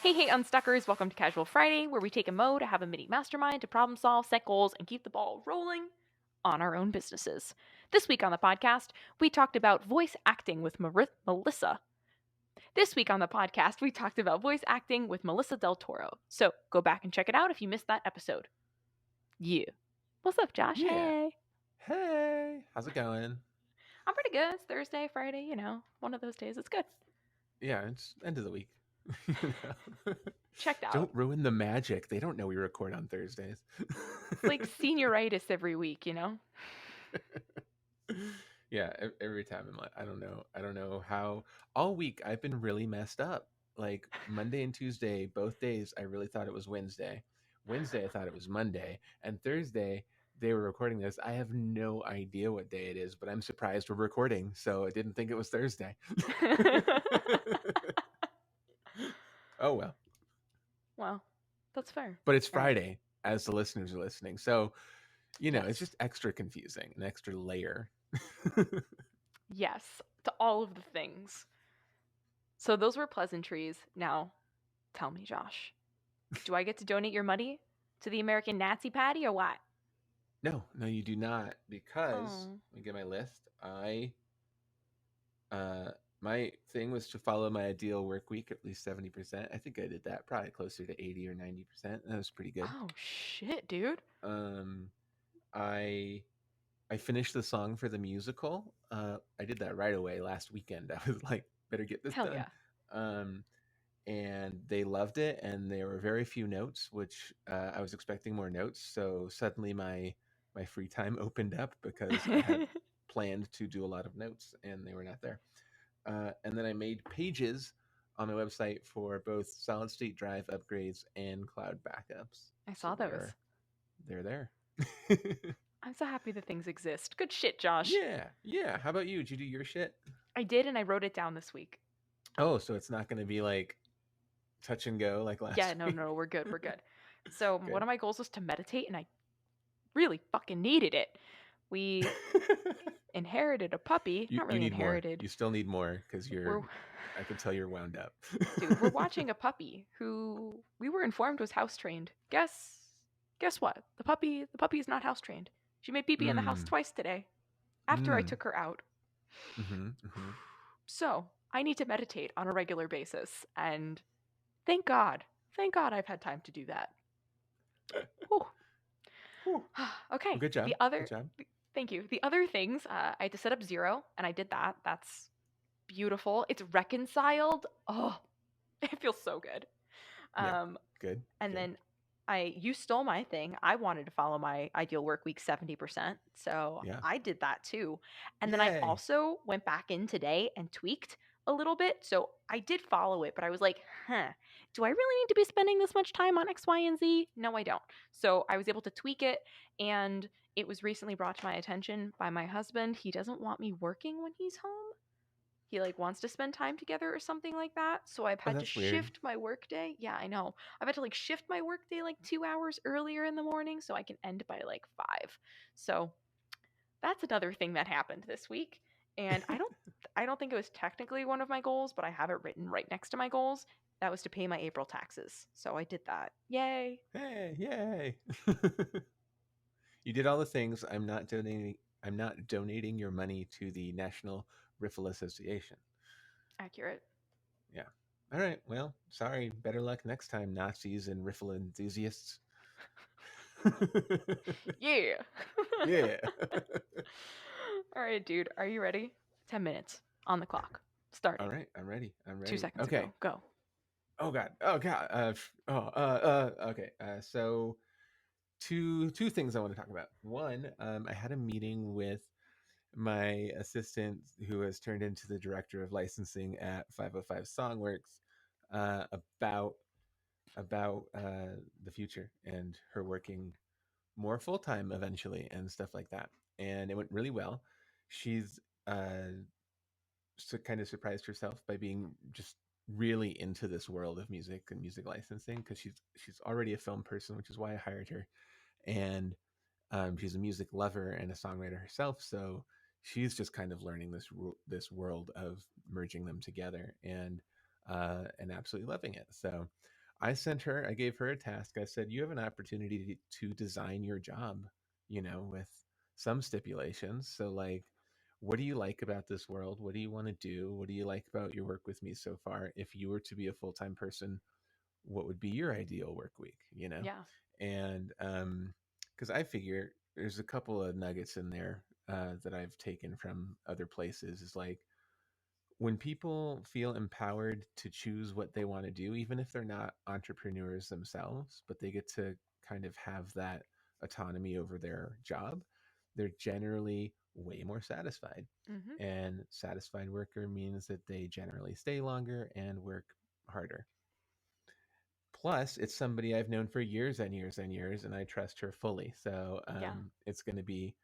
Hey, Unstuckers, welcome to Casual Friday, where we take a mo to have a mini mastermind to problem solve, set goals, and keep the ball rolling on our own businesses. This week on the podcast, we talked about voice acting with Melissa. This week on the podcast, we talked about voice acting with Melissa Del Toro. So go back and check it out if you missed that episode. Yeah. What's up, Josh? Yeah. Hey. Hey, how's it going? I'm pretty good. It's Thursday, Friday, one of those days. It's good. Yeah, it's end of the week. Checked out. Don't ruin the magic. They don't know we record on Thursdays. It's like senioritis every week, Yeah, every time I'm like, I don't know how. All week I've been really messed up. Like Monday and Tuesday, both days, I really thought it was Wednesday. Wednesday, I thought it was Monday, and Thursday they were recording this. I have no idea what day it is, but I'm surprised we're recording, so I didn't think it was Thursday. Oh well. Well, that's fair. But it's Friday as the listeners are listening. So, Yes. it's just extra confusing, an extra layer. Yes, to all of the things. So those were pleasantries. Now, tell me, Josh, do I get to donate your money to the American Nazi Party or what? No, you do not, because let me get my list. My thing was to follow my ideal work week at least 70%. I think I did that probably closer to 80 or 90%. That was pretty good. Oh shit, dude. I finished the song for the musical. I did that right away last weekend. I was like, better get this Hell done. yeah. And they loved it, and there were very few notes, which I was expecting more notes. So suddenly my free time opened up because I had planned to do a lot of notes, and they were not there. And then I made pages on my website for both solid state drive upgrades and cloud backups. I saw those. They're there. I'm so happy that things exist. Good shit, Josh. Yeah. How about you? Did you do your shit? I did, and I wrote it down this week. Oh, so it's not going to be like touch and go like last Yeah, week? no, we're good. So Good. one of my goals was to meditate, and I really fucking needed it. We inherited a puppy. Not really you need inherited. More. You still need more because I can tell you're wound up. Dude, we're watching a puppy who we were informed was house trained. Guess what? The puppy is not house trained. She made pee pee in the house twice today after I took her out. So I need to meditate on a regular basis, and thank God I've had time to do that. Okay. Well, good job. Good job. Thank you. The other things, I had to set up Zero, and I did that. That's beautiful. It's reconciled. Oh, it feels so good. Good. And then you stole my thing. I wanted to follow my ideal work week 70%. So I did that too. And then I also went back in today and tweaked a little bit. So I did follow it, but I was like, do I really need to be spending this much time on X, Y, and Z? No, I don't. So I was able to tweak it, and it was recently brought to my attention by my husband. He doesn't want me working when he's home. He wants to spend time together or something like that. So I've had to shift my work day. Yeah, I know. I've had to shift my work day 2 hours earlier in the morning so I can end by 5. So that's another thing that happened this week. And I don't think it was technically one of my goals, but I have it written right next to my goals. That was to pay my April taxes. So I did that. Yay. Hey, yay. You did all the things. I'm not donating your money to the National Riffle Association. Accurate. Yeah. All right. Well, sorry. Better luck next time, Nazis and riffle enthusiasts. Yeah. Yeah. All right, dude. Are you ready? 10 minutes on the clock. Start. All right. I'm ready. 2 seconds ago. Go. Oh God. Okay. So two things I want to talk about. One, I had a meeting with my assistant, who has turned into the director of licensing at 505 Songworks, about the future and her working more full time eventually and stuff like that. And it went really well. She's kind of surprised herself by being just really into this world of music and music licensing, because she's already a film person, which is why I hired her. And she's a music lover and a songwriter herself, so she's just kind of learning this world of merging them together. And and absolutely loving it. So I gave her a task. I said, you have an opportunity to design your job, with some stipulations. So, like, what do you like about this world? What do you want to do? What do you like about your work with me so far? If you were to be a full time person, what would be your ideal work week, Yeah. And because I figure there's a couple of nuggets in there that I've taken from other places is like when people feel empowered to choose what they want to do, even if they're not entrepreneurs themselves, but they get to kind of have that autonomy over their job, they're generally way more satisfied. Mhm. And satisfied worker means that they generally stay longer and work harder. Plus, it's somebody I've known for years and years and years, and I trust her fully. So Yeah. it's going to be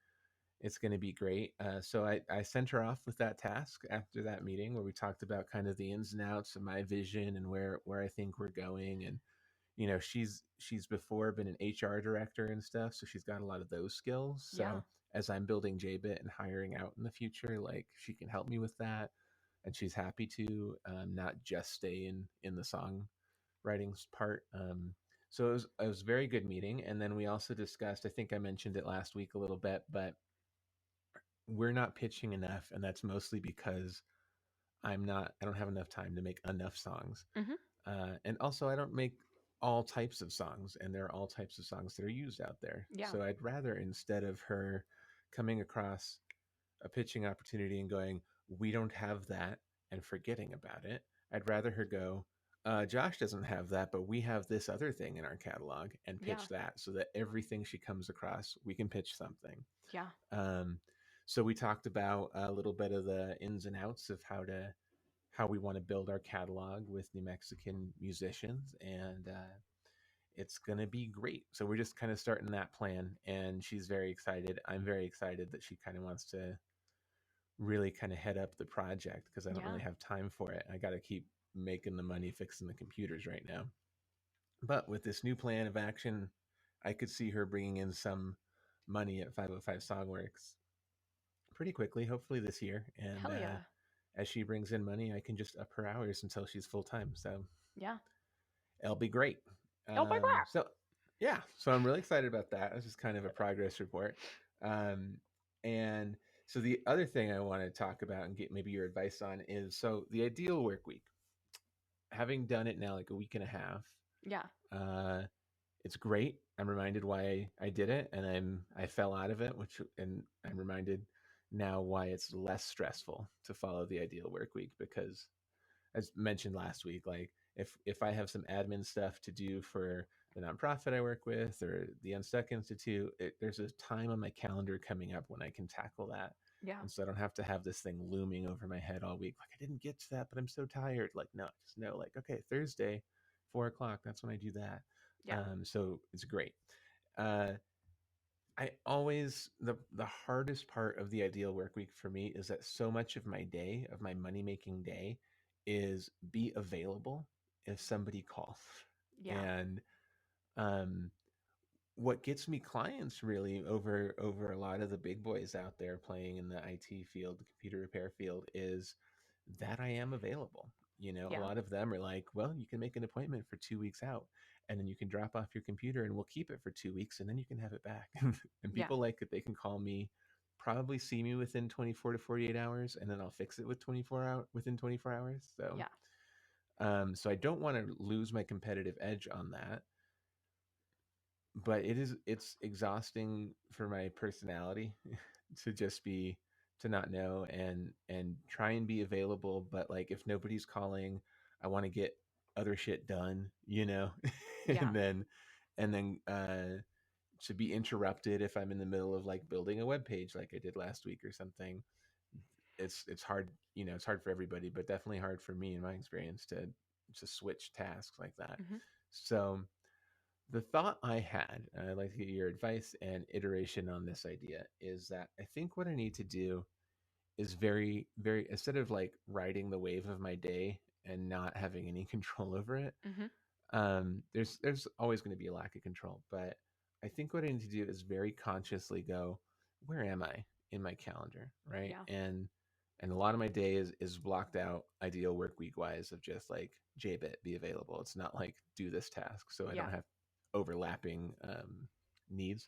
great. So I sent her off with that task after that meeting where we talked about kind of the ins and outs of my vision and where I think we're going. And she's before been an HR director and stuff, so she's got a lot of those skills. Yeah. So as I'm building JBit and hiring out in the future, like she can help me with that, and she's happy to not just stay in the song writing part. So it was a very good meeting. And then we also discussed, I think I mentioned it last week a little bit, but we're not pitching enough, and that's mostly because I don't have enough time to make enough songs. Mhm. And also I don't make all types of songs, and there are all types of songs that are used out there. Yeah. So I'd rather, instead of her coming across a pitching opportunity and going, we don't have that, and forgetting about it, I'd rather her go, Josh doesn't have that, but we have this other thing in our catalog, and Yeah. pitch that, so that everything she comes across, we can pitch something. Yeah. Um, so we talked about a little bit of the ins and outs of how we want to build our catalog with New Mexican musicians, and it's gonna be great. So we're just kind of starting that plan, and she's very excited. I'm very excited that she kind of wants to really kind of head up the project because I don't Yeah. really have time for it. I got to keep making the money fixing the computers right now. But with this new plan of action, I could see her bringing in some money at 505 Songworks pretty quickly, hopefully this year. And Hell yeah. as she brings in money, I can just up her hours until she's full time. So Yeah. it'll be great. Oh my god. So yeah, so I'm really excited about that. This is kind of a progress report. Um, and so the other thing I want to talk about and get maybe your advice on is so the ideal work week. Having done it now like a week and a half, Yeah. uh, it's great. I'm reminded why I did it, and I fell out of it, and I'm reminded now why it's less stressful to follow the ideal work week because, as mentioned last week, like if I have some admin stuff to do for the nonprofit I work with or the Unstuck Institute, there's a time on my calendar coming up when I can tackle that. Yeah. And so I don't have to have this thing looming over my head all week. Like I didn't get to that, but I'm so tired. Like, no, just know, like, okay, Thursday, 4 o'clock, that's when I do that. Yeah. So it's great. Uh, I always the hardest part of the ideal work week for me is that so much of my day, of my money making day, is be available if somebody calls. Yeah. And um, what gets me clients really over a lot of the big boys out there playing in the IT field, the computer repair field, is that I am available. A Yeah. lot of them are like, well, you can make an appointment for 2 weeks out, and then you can drop off your computer and we'll keep it for 2 weeks and then you can have it back. And Yeah. people like that they can call me, probably see me within 24 to 48 hours, and then I'll fix it within 24 hours. So, Yeah. so I don't want to lose my competitive edge on that, but it's exhausting for my personality to just be to not know and try and be available, but like if nobody's calling, I want to get other shit done. Yeah. and then to be interrupted if I'm in the middle of like building a web page like I did last week or something. It's hard, it's hard for everybody, but definitely hard for me in my experience to switch tasks like that. Mhm. So the thought I had, and I'd like to get your advice and iteration on this idea, is that I think what I need to do is very, very, instead of like riding the wave of my day and not having any control over it, Mhm. there's always going to be a lack of control. But I think what I need to do is very consciously go, where am I in my calendar, right? Yeah. And a lot of my day is blocked out ideal work week wise of just like JBit be available. It's not like do this task, so I Yeah. don't have overlapping needs.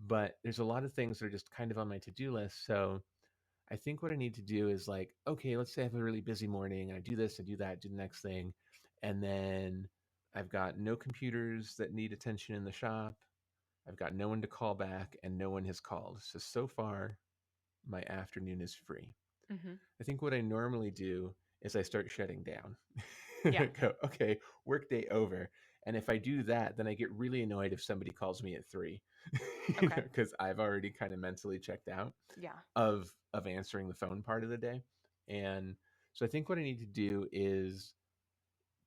But there's a lot of things that are just kind of on my to-do list. So I think what I need to do is like, okay, let's say I have a really busy morning. I do this, I do that, do the next thing. And then I've got no computers that need attention in the shop. I've got no one to call back and no one has called. So far, my afternoon is free. Mhm. I think what I normally do is I start shutting down. Yeah. Go, okay, workday over. And if I do that, then I get really annoyed if somebody calls me at 3, Okay. because I've already kind of mentally checked out Yeah. of answering the phone part of the day. And so I think what I need to do is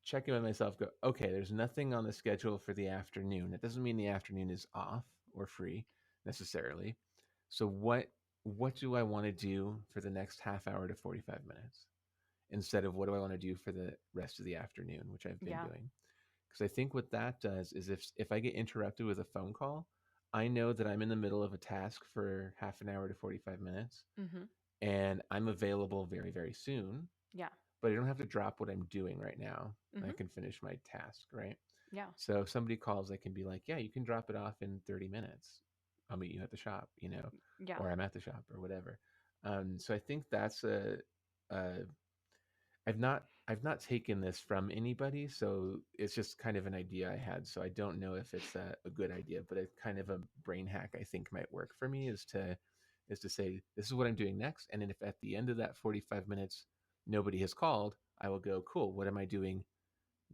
check in with myself, go, okay, there's nothing on the schedule for the afternoon. That doesn't mean the afternoon is off or free necessarily. So what do I want to do for the next half hour to 45 minutes instead of what do I want to do for the rest of the afternoon, which I've been Yeah. doing? Because I think what that does is if I get interrupted with a phone call, I know that I'm in the middle of a task for half an hour to 45 minutes Mhm. and I'm available very, very soon, Yeah. but I don't have to drop what I'm doing right now. I Mhm. can finish my task, right? Yeah. So if somebody calls, I can be like, yeah, you can drop it off in 30 minutes. I'll meet you at the shop, Yeah. or I'm at the shop or whatever. So I think that's a I've not taken this from anybody, so it's just kind of an idea I had. So I don't know if it's a good idea, but it's kind of a brain hack I think might work for me is to say this is what I'm doing next, and then if at the end of that 45 minutes nobody has called, I will go, cool. What am I doing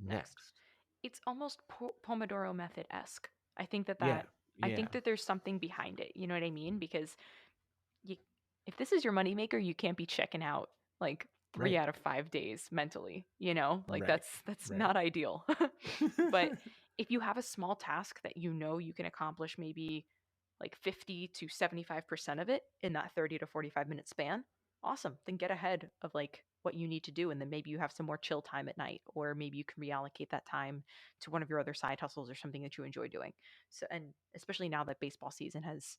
Next. next? It's almost Pomodoro method-esque. I think that Yeah, that I yeah, think that there's something behind it. You know what I mean? Because you, if this is your moneymaker, you can't be checking out like 3 right, out of 5 days mentally, you know? Like right, that's right. not ideal. But if you have a small task that you know you can accomplish maybe like 50 to 75% of it in that 30 to 45 minute span, awesome. Then get ahead of like what you need to do. And then maybe you have some more chill time at night, or maybe you can reallocate that time to one of your other side hustles or something that you enjoy doing. So, and especially now that baseball season has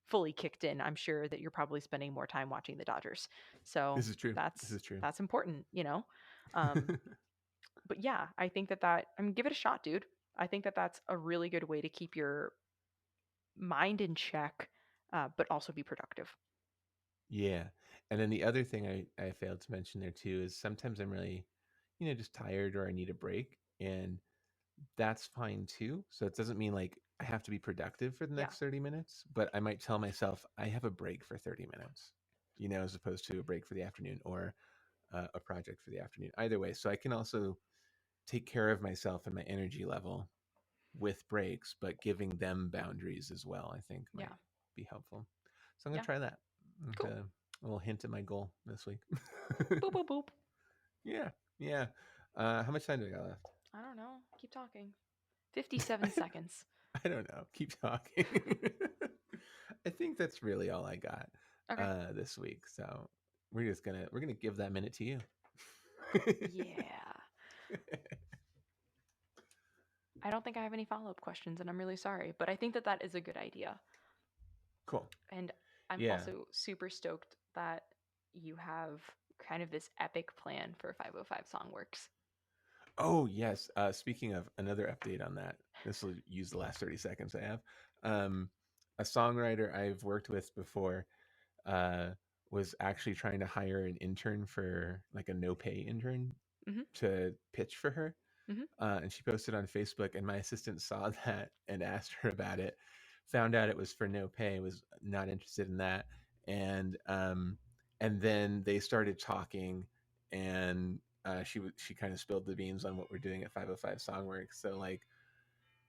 fully kicked in, I'm sure that you're probably spending more time watching the Dodgers. So This is true. This that's is true. that's important, you know. Um, but yeah, I think that I mean, give it a shot, dude. I think that that's a really good way to keep your mind in check, but also be productive. Yeah. And then the other thing I failed to mention there too is sometimes I'm really, just tired or I need a break. And that's fine too. So it doesn't mean like I have to be productive for the Yeah, next 30 minutes, but I might tell myself I have a break for 30 minutes, as opposed to a break for the afternoon or a project for the afternoon. Either way. So I can also take care of myself and my energy level with breaks, but giving them boundaries as well, I think might yeah, be helpful. So I'm going yeah. to try that. Cool. A little hint at my goal this week. Boop boop boop. Yeah. Yeah. How much time do I got left? I don't know. Keep talking. 57 seconds. I don't know. Keep talking. I think that's really all I got Okay. this week. So we're gonna give that minute to you. Yeah. I don't think I have any follow-up questions, and I'm really sorry, but I think that that is a good idea. Cool. And I'm Yeah. also super stoked that you have kind of this epic plan for 505 Songworks. Oh yes. Speaking of another update on that, this will use the last 30 seconds I have. A songwriter I've worked with before uh, was actually trying to hire an intern for like a no pay intern Mhm. to pitch for her. Mhm. And she posted on Facebook, and my assistant saw that and asked her about it. Found out it was for no pay, was not interested in that, and then they started talking, and she kind of spilled the beans on what we're doing at 505 Songworks. So like,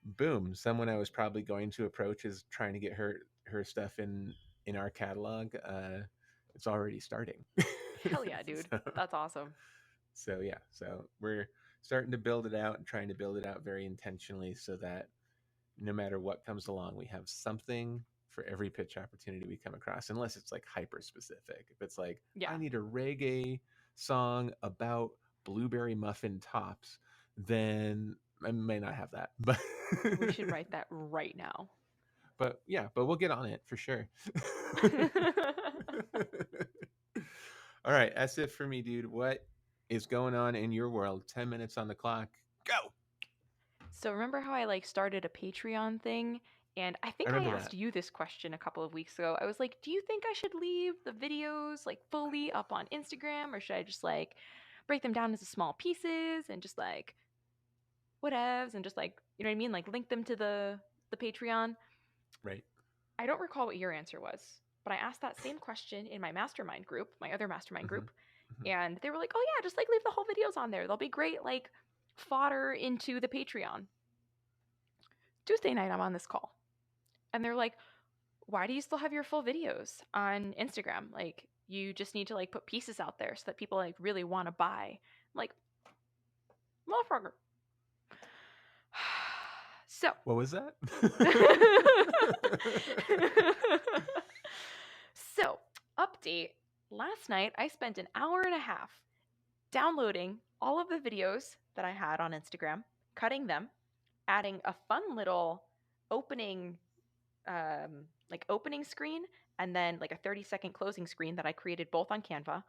boom, someone I was probably going to approach is trying to get her stuff in our catalog. It's already starting. Hell yeah, dude. so, That's awesome. so yeah, so we're starting to build it out and trying to build it out very intentionally so that no matter what comes along, we have something for every pitch opportunity we come across, unless it's like hyper specific. If it's like, Yeah. I need a reggae song about blueberry muffin tops, then I may not have that. But We should write that right now. but yeah, but we'll get on it for sure. All right, that's it for me, dude. What is going on in your world? 10 minutes on the clock. Go. So remember how I like started a Patreon thing? And I I think I remember asked that. you this question a couple of weeks ago. I was like, do you think I should leave the videos like fully up on Instagram, or should I just like break them down into small pieces and just like whatevs and just like, you know what I mean? Like link them to the Patreon. Right. I don't recall what your answer was, but I asked that same question in my mastermind group, my other mastermind Mm-hmm. group, Mm-hmm. and they were like, "Oh yeah, just like leave the whole videos on there. They'll be great like fodder into the Patreon." Tuesday night I'm on this call. And they're like, "Why do you still have your full videos on Instagram? Like you just need to like put pieces out there so that people like really want to buy." I'm like, "Motherfucker." So, What was that? so, update. Last night, I spent an hour and a half downloading all of the videos that I had on Instagram, cutting them, adding a fun little opening, opening screen, and then like a 30-second closing screen that I created both on Canva.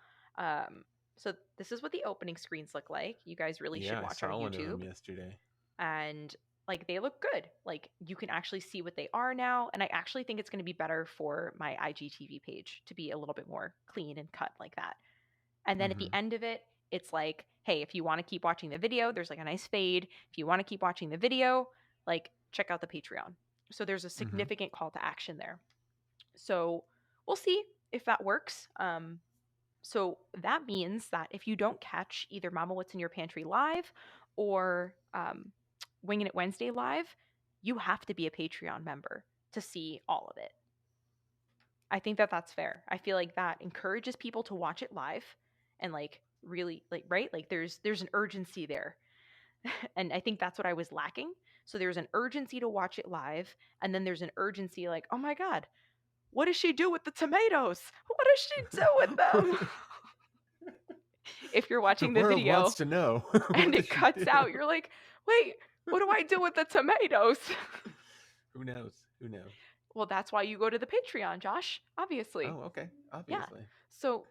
So this is what the opening screens look like. You guys really should Yeah, I watch our saw one of them YouTube. yesterday. And like they look good. Like you can actually see what they are now, and I actually think it's going to be better for my IGTV page to be a little bit more clean and cut like that. And then at Mm-hmm. the end of it, it's like, hey, if you want to keep watching the video, there's like a nice fade. If you want to keep watching the video, like check out the Patreon. So there's a Mm-hmm. significant call to action there. So we'll see if that works. So that means that if you don't catch either Mama What's in Your Pantry live or Winging It Wednesday live, you have to be a Patreon member to see all of it. I think that that's fair. I feel like that encourages people to watch it live and like really like right like there's an urgency there. And I think that's what I was lacking. So there's an urgency to watch it live, and then there's an urgency like, "Oh my god, what does she do with the tomatoes? What does she do with them?" If you're The watching the world wants video to know. What and does it she cuts do? out, you're like, "Wait, what do I do with the tomatoes?" Who knows? Who knows? Well, that's why you go to the Patreon, Josh, obviously. Oh, okay. Yeah. Obviously. So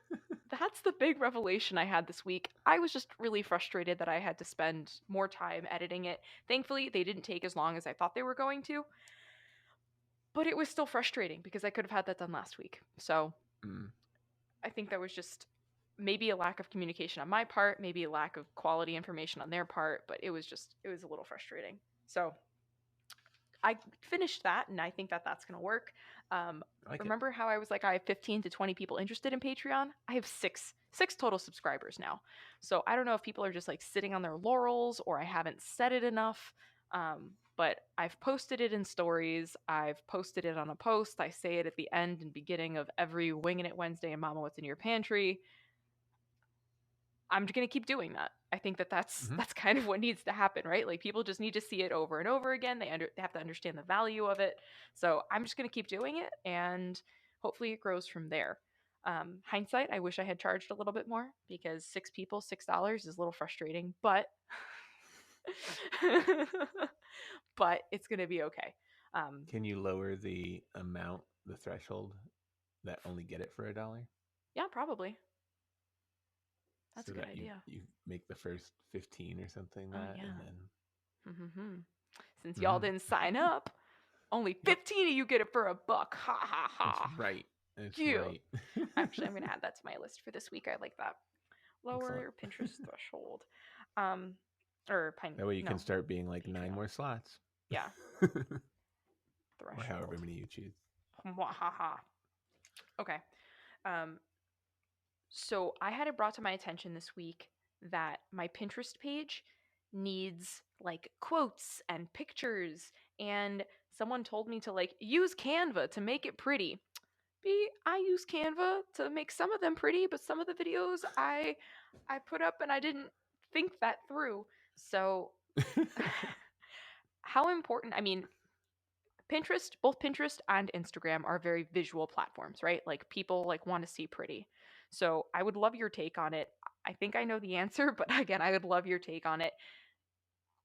that's the big revelation I had this week. I was just really frustrated that I had to spend more time editing it. Thankfully, they didn't take as long as I thought they were going to, but it was still frustrating because I could have had that done last week. So Mm. I think that was just maybe a lack of communication on my part, maybe a lack of quality information on their part, but it was a little frustrating. So I finished that, and I think that that's going to work. I like it. Remember how I was like, I have 15 to 20 people interested in Patreon? I have six total subscribers now. So I don't know if people are just like sitting on their laurels or I haven't said it enough. But I've posted it in stories. I've posted it on a post. I say it at the end and beginning of every Winging It Wednesday and Mama What's in Your Pantry. I'm going to keep doing that. I think that Mm-hmm. that's kind of what needs to happen, right? Like people just need to see it over and over again. They have to understand the value of it. So I'm just going to keep doing it, and hopefully it grows from there. Hindsight, I wish I had charged a little bit more because 6 people, $6 is a little frustrating, but but it's going to be okay. Can you lower the amount, the threshold that only get it for $1? Yeah, probably. That's So a good that idea. you make the first 15 or something Oh that, and yeah. then Since y'all mm-hmm. didn't sign up, only Yep, 15 of you get it for $1. Ha ha that's ha. right. That's Cute. right. Actually, I'm going to add that to my list for this week. I like that. Lower Excellent. your Pinterest threshold. Um, or pine. That way you can No, start being like 9 Patreon. more slots. Yeah, Or however threshold. many you choose. Mwahaha. Okay. Um, so I had it brought to my attention this week that my Pinterest page needs like quotes and pictures, and someone told me to like use Canva to make it pretty. I use Canva to make some of them pretty, but some of the videos I put up and I didn't think that through. So how important, I mean, Pinterest, both Pinterest and Instagram are very visual platforms, right? Like people like want to see pretty. So I would love your take on it. I think I know the answer, but again, I would love your take on it.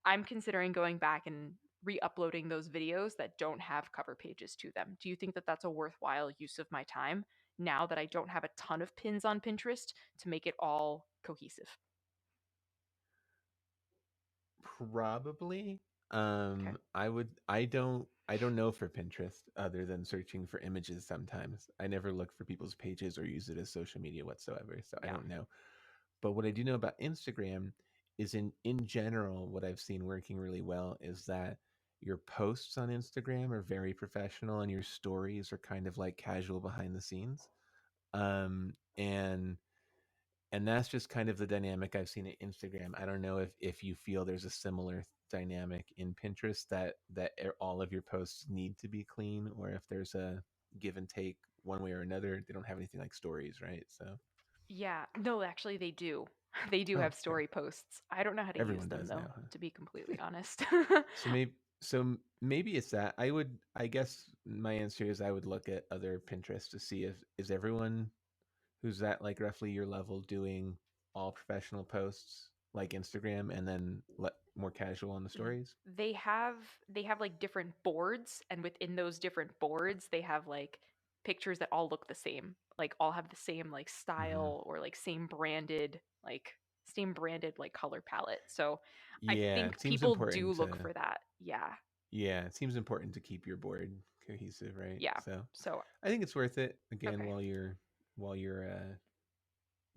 I'm considering going back and re-uploading those videos that don't have cover pages to them. Do you think that that's a worthwhile use of my time now that I don't have a ton of pins on Pinterest to make it all cohesive? Probably. Okay. I don't know for Pinterest other than searching for images sometimes. I never look for people's pages or use it as social media whatsoever, so I Yeah. don't know. But what I do know about Instagram is in general what I've seen working really well is that your posts on Instagram are very professional and your stories are kind of like casual behind the scenes. Um and and that's just kind of the dynamic I've seen at Instagram. I don't know if you feel there's a similar dynamic in Pinterest that all of your posts need to be clean, or if there's a give and take one way or another. They don't have anything like stories, right? So, Yeah. No, actually they do. They do oh, have okay, story posts. I don't know how to use everyone them does now, though, huh? to be completely honest. So maybe it's that. I guess my answer is I would look at other Pinterest to see if is everyone who's at like roughly your level doing all professional posts like Instagram and then more casual on the stories. they have they have like different boards, and within those different boards they have like pictures that all look the same, like all have the same like Hmm. style, or like same branded like color palette. So I Yeah, think it seems people do important look to for that. Yeah. yeah, it seems important to keep your board cohesive, right? Yeah. So So I think it's worth it again okay. while you're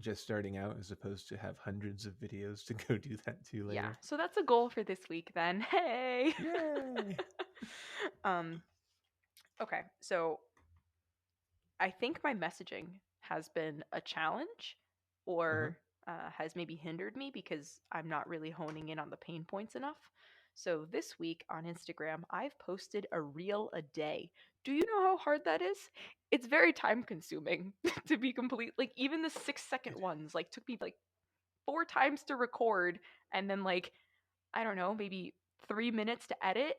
just starting out as opposed to have hundreds of videos to go do that to Yeah, later. so that's a goal for this week then. Hey. Yay. um okay, so I think my messaging has been a challenge, Uh-huh. or has maybe hindered me because I'm not really honing in on the pain points enough. So this week on Instagram, I've posted a reel a day. Do you know how hard that is? It's very time consuming to be complete. Like even the 6-second It, ones like took me like 4 times to record, and then like I don't know, maybe 3 minutes to edit,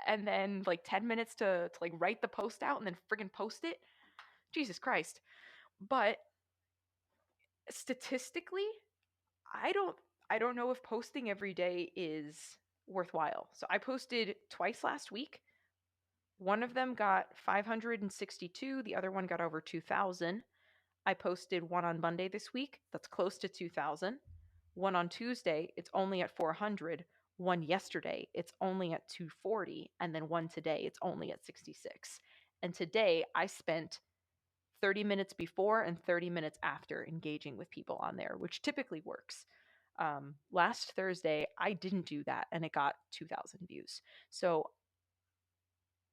and then like 10 minutes to like write the post out and then friggin' post it. Jesus Christ. But statistically, I don't I don't know if posting every day is worthwhile. So I posted twice last week. One of them got 562, the other one got over 2000. I posted one on Monday this week, that's close to 2000. One on Tuesday, it's only at 400. One yesterday, it's only at 240, and then one today, it's only at 66. And today I spent 30 minutes before and 30 minutes after engaging with people on there, which typically works. Last Thursday, I didn't do that and it got 2,000 views. So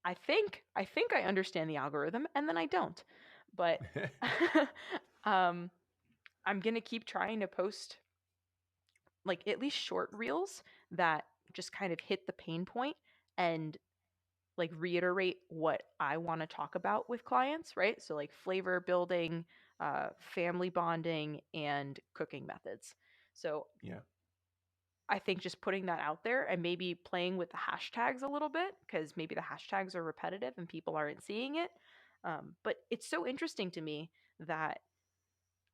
I think I understand the algorithm, and then I don't. But um, I'm gonna keep trying to post like at least short reels that just kind of hit the pain point and like reiterate what I want to talk about with clients, right? So like flavor building, family bonding, and cooking methods. So yeah. I think just putting that out there and maybe playing with the hashtags a little bit, because maybe the hashtags are repetitive and people aren't seeing it. But it's so interesting to me that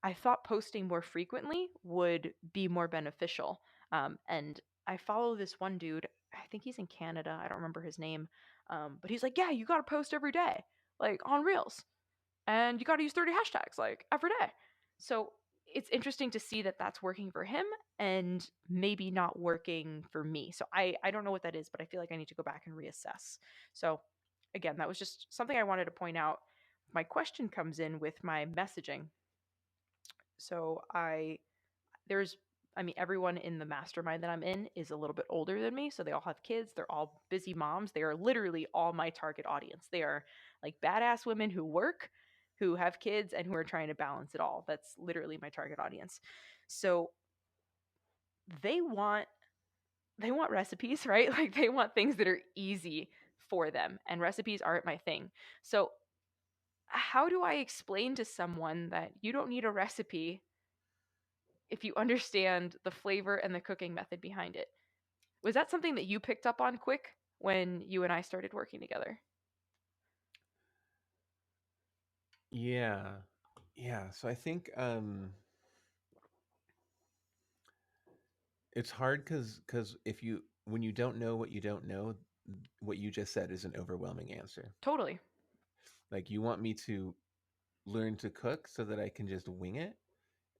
I thought posting more frequently would be more beneficial. And I follow this one dude. I think he's in Canada. I don't remember his name. But he's like, yeah, you got to post every day, like on Reels, and you got to use 30 hashtags like every day. So it's interesting to see that that's working for him and maybe not working for me. So I don't know what that is, but I feel like I need to go back and reassess. So again, that was just something I wanted to point out. My question comes in with my messaging. So there's I mean, everyone in the mastermind that I'm in is a little bit older than me, so they all have kids. They're all busy moms. They are literally all my target audience. They are like badass women who work, who have kids, and who are trying to balance it all. That's literally my target audience. So they want they want recipes, right? Like they want things that are easy for them, and recipes aren't my thing. So how do I explain to someone that you don't need a recipe if you understand the flavor and the cooking method behind it? Was that something that you picked up on quick when you and I started working together? Yeah. Yeah. So I think it's hard because if you when you don't know what you don't know, what you just said is an overwhelming answer. Totally. Like you want me to learn to cook so that I can just wing it.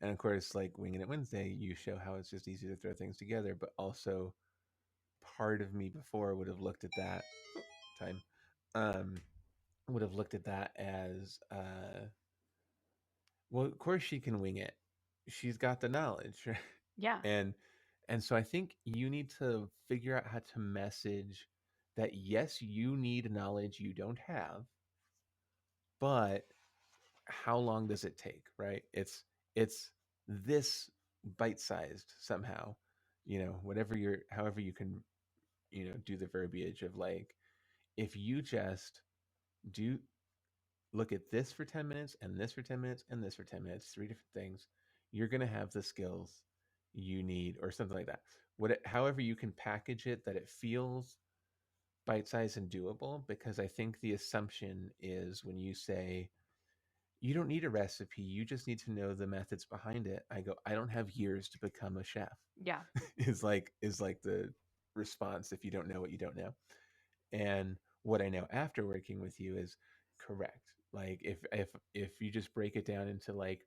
And of course, like Winging It Wednesday, you show how it's just easy to throw things together. But also, part of me before would have looked at that time, um, would have looked at that as, well, of course she can wing it. She's got the knowledge, right? Yeah. and and so I think you need to figure out how to message that yes, you need knowledge you don't have, but how long does it take, right? It's this bite-sized somehow, whatever you're however you can, do the verbiage of like, if you just do look at this for 10 minutes and this for 10 minutes and this for 10 minutes, three different things, you're going to have the skills you need or something like that. However you can package it that it feels bite-sized and doable, because I think the assumption is when you say you don't need a recipe, you just need to know the methods behind it. I go, I don't have years to become a chef. Yeah. is like the response if you don't know what you don't know. And what I know after working with you is correct. Like if you just break it down into like,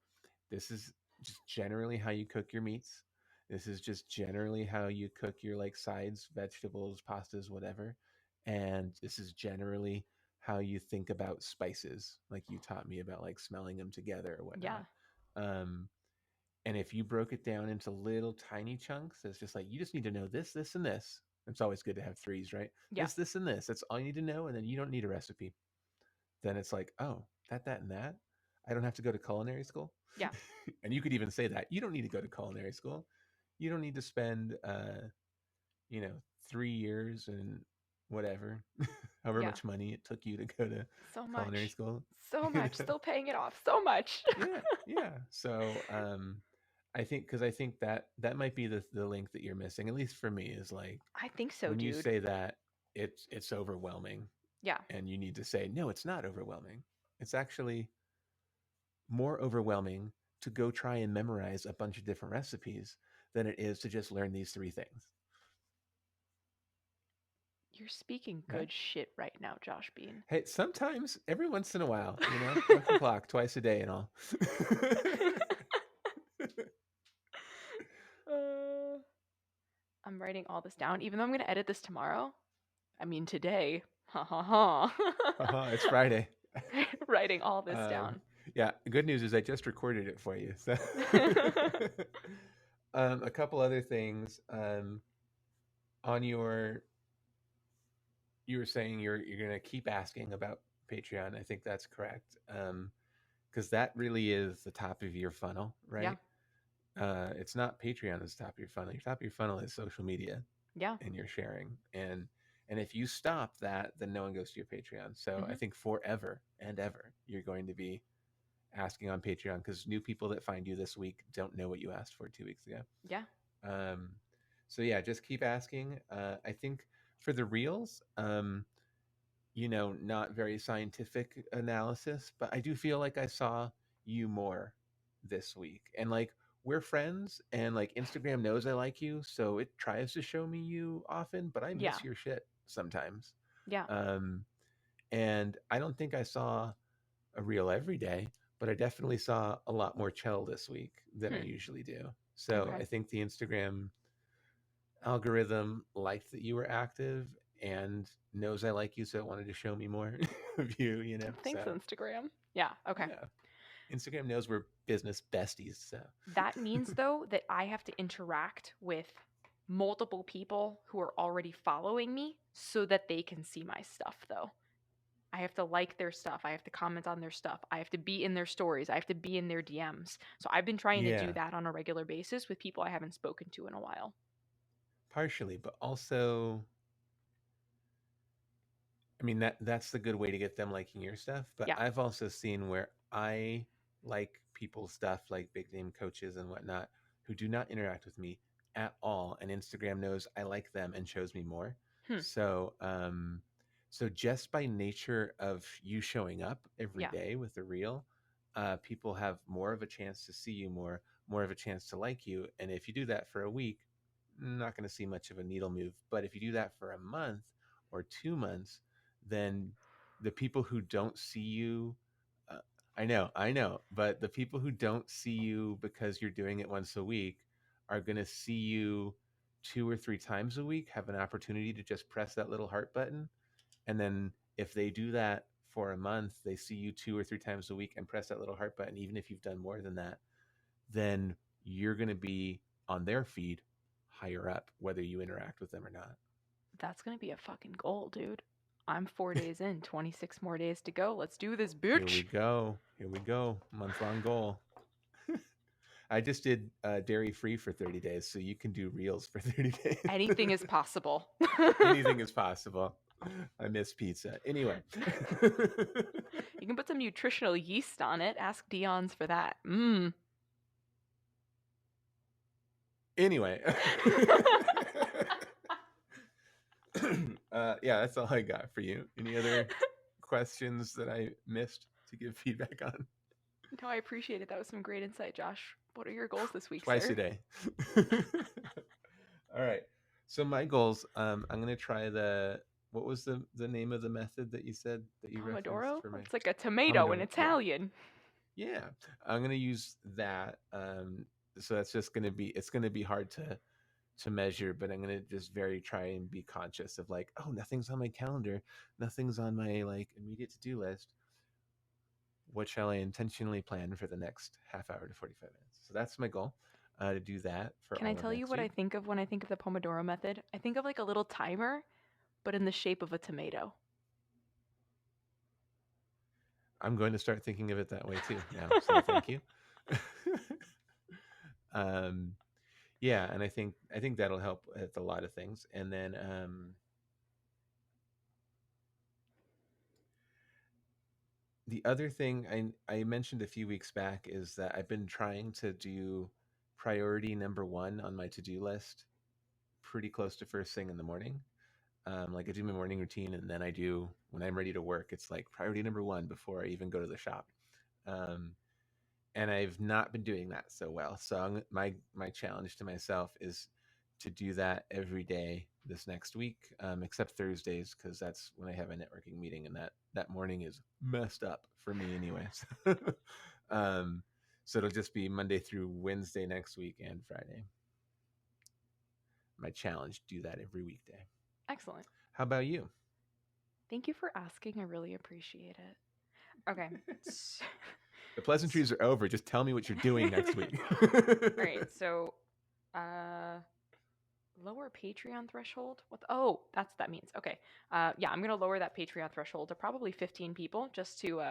this is just generally how you cook your meats. This is just generally how you cook your like sides, vegetables, pastas, whatever. And this is generally how you think about spices, like you taught me about like smelling them together or Yeah. whatnot. Um, and if you broke it down into little tiny chunks, it's just like, you just need to know this, this, and this. It's always good to have threes, right? Yeah. This, and this. That's all you need to know. And then you don't need a recipe. Then it's like, oh, that, and that. I don't have to go to culinary school. Yeah. And you could even say that. You don't need to go to culinary school. You don't need to spend, you know, 3 years and whatever, however Yeah. much money it took you to go to So culinary much. school. So much. Still paying it off. So much. Yeah, yeah. So, I think that might be the link that you're missing, at least for me, is like I think so, when you dude. say that it's overwhelming, Yeah. and you need to say no, it's not overwhelming. It's actually more overwhelming to go try and memorize a bunch of different recipes than it is to just learn these three things, You're speaking right? good shit right now, Josh Bean. Hey, sometimes, every once in a while, look the clock twice a day and all. uh, I'm writing all this down, even though I'm going to edit this tomorrow. I mean, today. Ha ha ha. It's Friday. Writing all this Um, down. yeah, the good news is I just recorded it for you. So, a couple other things. On you were saying you're gonna keep asking about Patreon. I think that's correct. Because that really is the top of your funnel, Yeah. right? It's not Patreon that's the top of your funnel. Your top of your funnel is social media Yeah. and your sharing. And if you stop that, then no one goes to your Patreon. So I Mm-hmm. think forever and ever you're going to be asking on Patreon, because new people that find you this week don't know what you asked for 2 weeks ago. Yeah. Um, so yeah, just keep asking. I think for the reels, not very scientific analysis, but I do feel like I saw you more this week. And like, we're friends, and like Instagram knows I like you, so it tries to show me you often, but I Yeah. miss your shit sometimes. Yeah. Um, and I don't think I saw a reel every day, but I definitely saw a lot more Cel this week than I Hmm. usually do. So Okay. I think the Instagram algorithm liked that you were active and knows I like you, so it wanted to show me more of you, Thanks, So Instagram. Yeah. Okay. yeah. Instagram knows we're business besties, so That means, though, that I have to interact with multiple people who are already following me so that they can see my stuff, though. I have to like their stuff. I have to comment on their stuff. I have to be in their stories. I have to be in their DMs. So I've been trying to do yeah, that on a regular basis with people I haven't spoken to in a while. partially, but also, I mean, that's the good way to get them liking your stuff. But Yeah. I've also seen where I like people's stuff, like big name coaches and whatnot, who do not interact with me at all, and Instagram knows I like them and shows me more. Hmm. So just by nature of you showing up every Yeah. day with a reel, people have more of a chance to see you more of a chance to like you. And if you do that for a week, not going to see much of a needle move. But if you do that for a month or 2 months, then the people who don't see you, uh, I know. But the people who don't see you because you're doing it once a week are going to see you 2 or 3 times a week, have an opportunity to just press that little heart button. And then if they do that for a month, they see you 2 or 3 times a week and press that little heart button, even if you've done more than that, then you're going to be on their feed higher up, whether you interact with them or not. That's gonna be a fucking goal, dude. I'm 4 days in, 26 more days to go. Let's do this, Here we bitch. go. Here we go. Month-long goal. I just did dairy free for 30 days, so you can do reels for 30 days. Anything is possible. Anything is possible. I miss pizza. Anyway. You can put some nutritional yeast on it. Ask Dion's for that. Mmm. Anyway. Yeah, that's all I got for you. Any other questions that I missed to give feedback on? No, I appreciate it. That was some great insight, Josh. What are your goals this week, Twice sir? a day. All right. So my goals, I'm gonna try what was the name of the method that you said that you referenced Pomodoro? for my It's like a tomato in Pomodoro? Yeah. Italian. Yeah. I'm gonna use that. So that's just gonna be it's gonna be hard to measure, but I'm gonna just very try and be conscious of like, oh, nothing's on my calendar, nothing's on my like immediate to-do list. What shall I intentionally plan for the next half hour to 45 minutes? So that's my goal, to do that for Can I all of tell you next what I week. think of when I think of the Pomodoro method? I think of like a little timer, but in the shape of a tomato. I'm going to start thinking of it that way too now. So thank you. um, yeah, and I think that'll help with a lot of things. And then the other thing I mentioned a few weeks back is that I've been trying to do priority number one on my to-do list pretty close to first thing in the morning. Like I do my morning routine, and then I do when I'm ready to work. It's like priority number one before I even go to the shop. Um, and I've not been doing that so well. So my challenge to myself is to do that every day this next week, except Thursdays because that's when I have a networking meeting, and that morning is messed up for me anyways. um, so it'll just be Monday through Wednesday next week and Friday. My challenge: do that every weekday. Excellent. How about you? Thank you for asking. I really appreciate it. Okay. The pleasantries are over. Just tell me what you're doing next week. All right. So, lower Patreon threshold. Oh, that's what that means. Okay. Yeah, I'm gonna lower that Patreon threshold to probably 15 people just to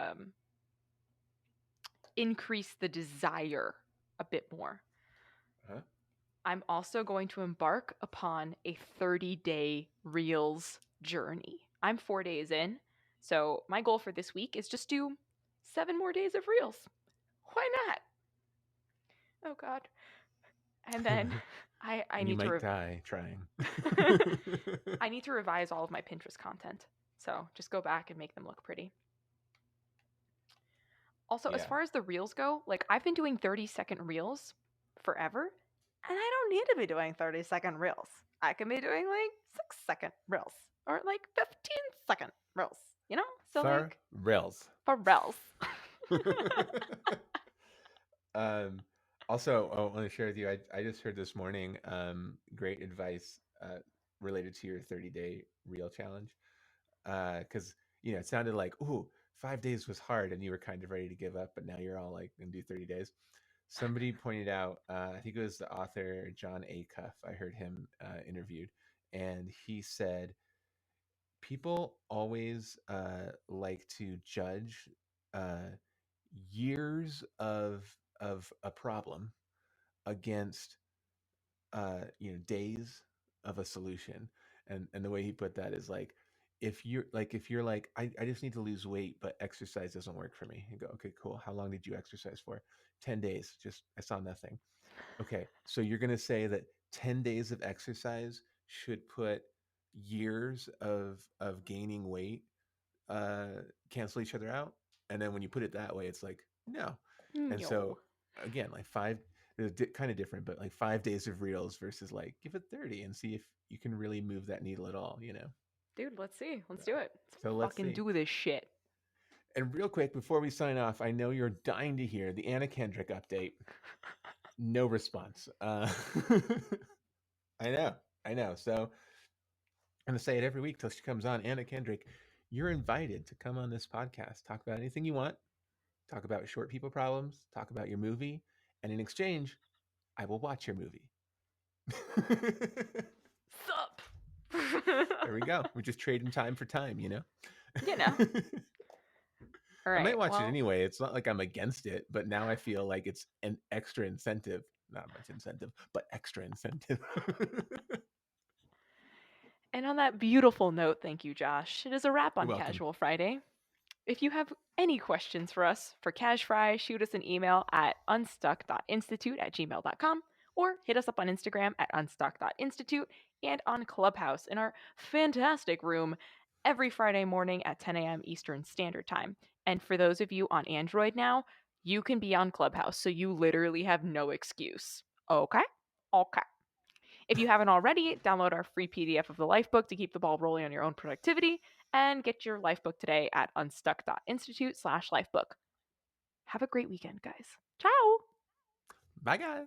increase the desire a bit more. Huh? I'm also going to embark upon a 30-day Reels journey. I'm 4 days in, so my goal for this week is just do 7 more days of Reels. Why not? Oh God. And then I And you need to might die trying. I need to revise all of my Pinterest content. So just go back and make them look pretty. Also, as Yeah. far as the reels go, like I've been doing 30-second reels forever, and I don't need to be doing 30-second reels. I can be doing like 6-second reels or like 15-second reels, you know? So For like reals. for reels. um, also, I want to share with you. I just heard this morning great advice related to your 30-day reel challenge. Because it sounded like, ooh, 5 days was hard, and you were kind of ready to give up, but now you're all like, gonna do 30 days. Somebody pointed out, I think it was the author John Acuff. I heard him interviewed, and he said people always like to judge uh, years of a problem against days of a solution. And the way he put that is like, if you're like I just need to lose weight, but exercise doesn't work for me, you go, okay, cool, how long did you exercise for? 10 days, just I saw nothing. Okay, so you're going to say that 10 days of exercise should put years of gaining weight cancel each other out? And then when you put it that way, it's like, no. And so No. again, like kind of different, but like 5 days of reels versus like give it 30 and see if you can really move that needle at all. Dude, let's see. Let's So, do it. so Let's let's fucking see. do this shit. And real quick, before we sign off, I know you're dying to hear the Anna Kendrick update. No response. I know. So I'm going to say it every week till she comes on. Anna Kendrick, you're invited to come on this podcast. Talk about anything you want. Talk about short people problems. Talk about your movie. And in exchange, I will watch your movie. Sup? There we go. We're just trading time for time, you know? You know. All I right. might watch it anyway. It's not like I'm against it, but now I feel like it's an extra incentive. Not much incentive, but extra incentive. And on that beautiful note, thank you, Josh. It is a wrap You're on welcome. Casual Friday. If you have any questions for us for Cash Fry, shoot us an email at unstuck.institute@gmail.com or hit us up on Instagram at unstuck.institute and on Clubhouse in our fantastic room every Friday morning at 10 a.m. Eastern Standard Time. And for those of you on Android now, you can be on Clubhouse, so you literally have no excuse. Okay? Okay. If you haven't already, download our free PDF of the Lifebook to keep the ball rolling on your own productivity and get your Lifebook today at unstuck.institute/lifebook. Have a great weekend, guys. Ciao! Bye, guys.